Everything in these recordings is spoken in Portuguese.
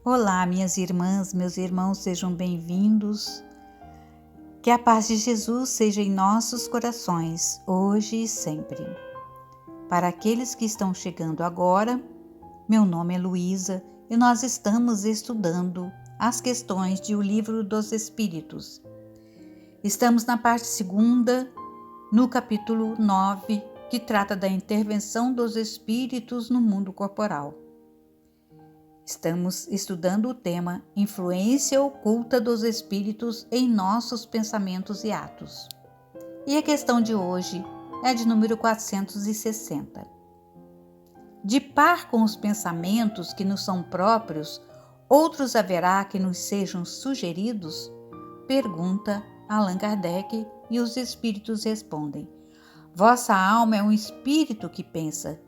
Olá, minhas irmãs, meus irmãos, sejam bem-vindos. Que a paz de Jesus seja em nossos corações, hoje e sempre. Para aqueles que estão chegando agora, meu nome é Luísa e nós estamos estudando as questões de O Livro dos Espíritos. Estamos na parte 2, no capítulo 9, que trata da intervenção dos espíritos no mundo corporal. Estamos estudando o tema Influência Oculta dos Espíritos em Nossos Pensamentos e Atos. E a questão de hoje é de número 460. De par com os pensamentos que nos são próprios, outros haverá que nos sejam sugeridos? Pergunta Allan Kardec e os espíritos respondem: Vossa alma é um espírito que pensa.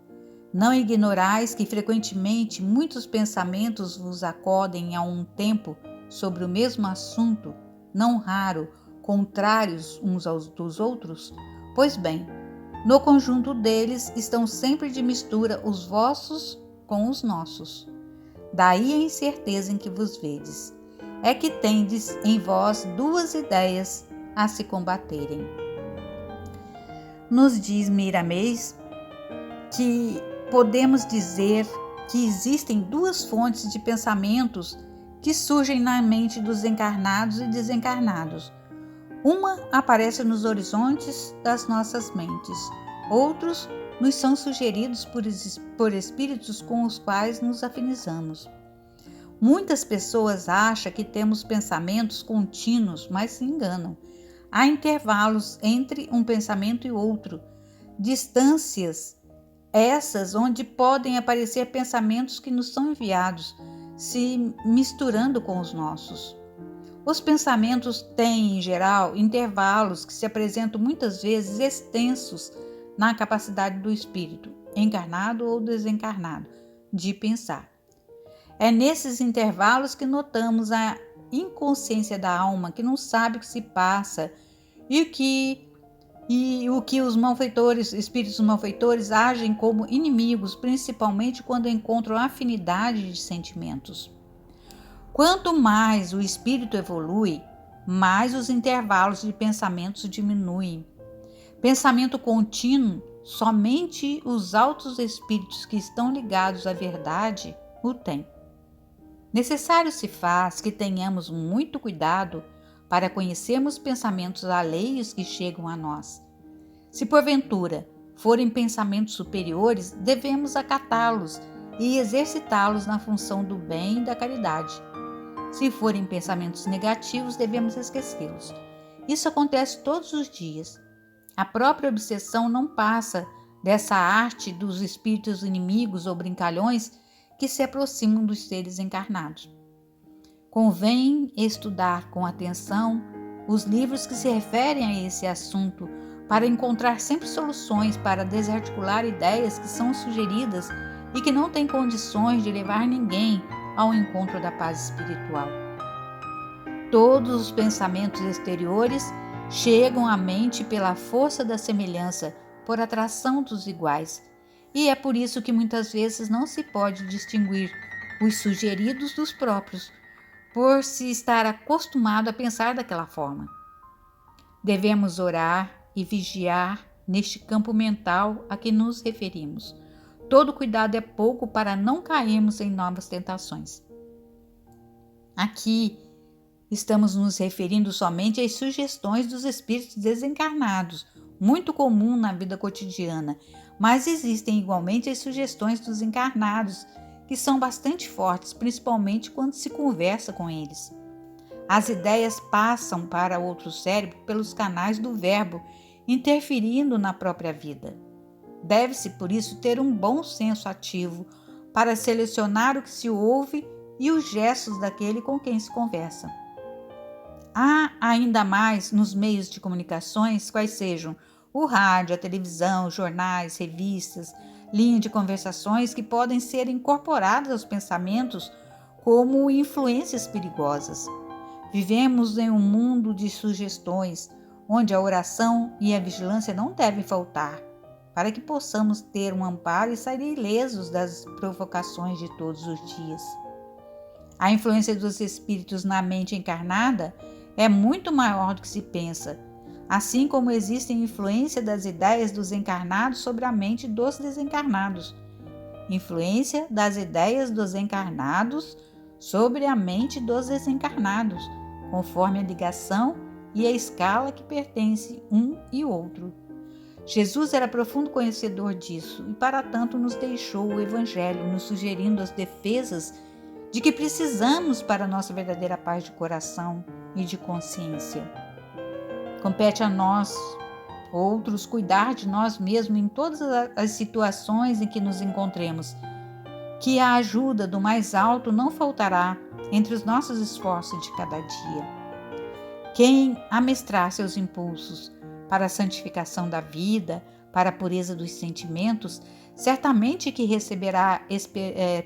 Não ignorais que frequentemente muitos pensamentos vos acodem a um tempo sobre o mesmo assunto, não raro, contrários uns aos dos outros? Pois bem, no conjunto deles estão sempre de mistura os vossos com os nossos. Daí a incerteza em que vos vedes. É que tendes em vós duas ideias a se combaterem. Nos diz Miramês que podemos dizer que existem duas fontes de pensamentos que surgem na mente dos encarnados e desencarnados. Uma aparece nos horizontes das nossas mentes, outros nos são sugeridos por espíritos com os quais nos afinizamos. Muitas pessoas acham que temos pensamentos contínuos, mas se enganam. Há intervalos entre um pensamento e outro, distâncias essas onde podem aparecer pensamentos que nos são enviados, se misturando com os nossos. Os pensamentos têm, em geral, intervalos que se apresentam muitas vezes extensos na capacidade do espírito, encarnado ou desencarnado, de pensar. É nesses intervalos que notamos a inconsciência da alma, que não sabe o que se passa e o que os malfeitores, espíritos malfeitores, agem como inimigos, principalmente quando encontram afinidade de sentimentos. Quanto mais o espírito evolui, mais os intervalos de pensamentos diminuem. Pensamento contínuo, somente os altos espíritos que estão ligados à verdade o têm. Necessário se faz que tenhamos muito cuidado para conhecermos pensamentos alheios que chegam a nós. Se porventura forem pensamentos superiores, devemos acatá-los e exercitá-los na função do bem e da caridade. Se forem pensamentos negativos, devemos esquecê-los. Isso acontece todos os dias. A própria obsessão não passa dessa arte dos espíritos inimigos ou brincalhões que se aproximam dos seres encarnados. Convém estudar com atenção os livros que se referem a esse assunto para encontrar sempre soluções para desarticular ideias que são sugeridas e que não têm condições de levar ninguém ao encontro da paz espiritual. Todos os pensamentos exteriores chegam à mente pela força da semelhança, por atração dos iguais, e é por isso que muitas vezes não se pode distinguir os sugeridos dos próprios, por se estar acostumado a pensar daquela forma. Devemos orar e vigiar neste campo mental a que nos referimos. Todo cuidado é pouco para não cairmos em novas tentações. Aqui estamos nos referindo somente às sugestões dos espíritos desencarnados, muito comum na vida cotidiana, mas existem igualmente as sugestões dos encarnados, que são bastante fortes, principalmente quando se conversa com eles. As ideias passam para outro cérebro pelos canais do verbo, interferindo na própria vida. Deve-se, por isso, ter um bom senso ativo para selecionar o que se ouve e os gestos daquele com quem se conversa. Há ainda mais nos meios de comunicações, quais sejam o rádio, a televisão, jornais, revistas, linha de conversações que podem ser incorporadas aos pensamentos como influências perigosas. Vivemos em um mundo de sugestões, onde a oração e a vigilância não devem faltar, para que possamos ter um amparo e sair ilesos das provocações de todos os dias. A influência dos espíritos na mente encarnada é muito maior do que se pensa, assim como existe influência das ideias dos encarnados sobre a mente dos desencarnados. Influência das ideias dos encarnados sobre a mente dos desencarnados, conforme a ligação e a escala que pertence um e outro. Jesus era profundo conhecedor disso e, para tanto, nos deixou o Evangelho, nos sugerindo as defesas de que precisamos para a nossa verdadeira paz de coração e de consciência. Compete a nós, outros, cuidar de nós mesmos em todas as situações em que nos encontremos, que a ajuda do mais alto não faltará entre os nossos esforços de cada dia. Quem amestrar seus impulsos para a santificação da vida, para a pureza dos sentimentos, certamente que receberá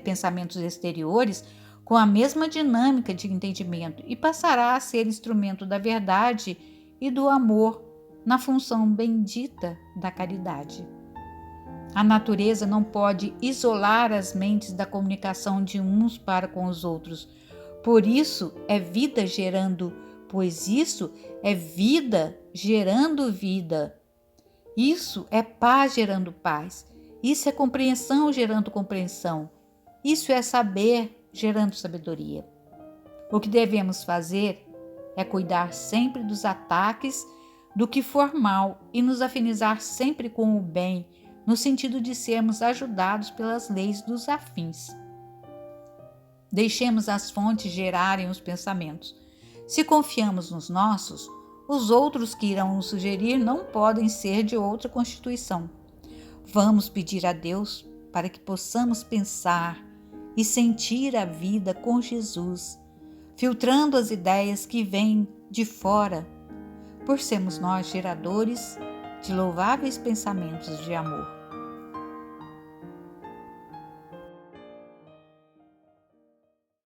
pensamentos exteriores com a mesma dinâmica de entendimento e passará a ser instrumento da verdade e do amor na função bendita da caridade. A natureza não pode isolar as mentes da comunicação de uns para com os outros. Por isso é vida gerando, pois isso é vida gerando vida. Isso é paz gerando paz. Isso é compreensão gerando compreensão. Isso é saber gerando sabedoria. O que devemos fazer é cuidar sempre dos ataques do que for mal e nos afinizar sempre com o bem, no sentido de sermos ajudados pelas leis dos afins. Deixemos as fontes gerarem os pensamentos. Se confiamos nos nossos, os outros que irão nos sugerir não podem ser de outra constituição. Vamos pedir a Deus para que possamos pensar e sentir a vida com Jesus, filtrando as ideias que vêm de fora, por sermos nós geradores de louváveis pensamentos de amor.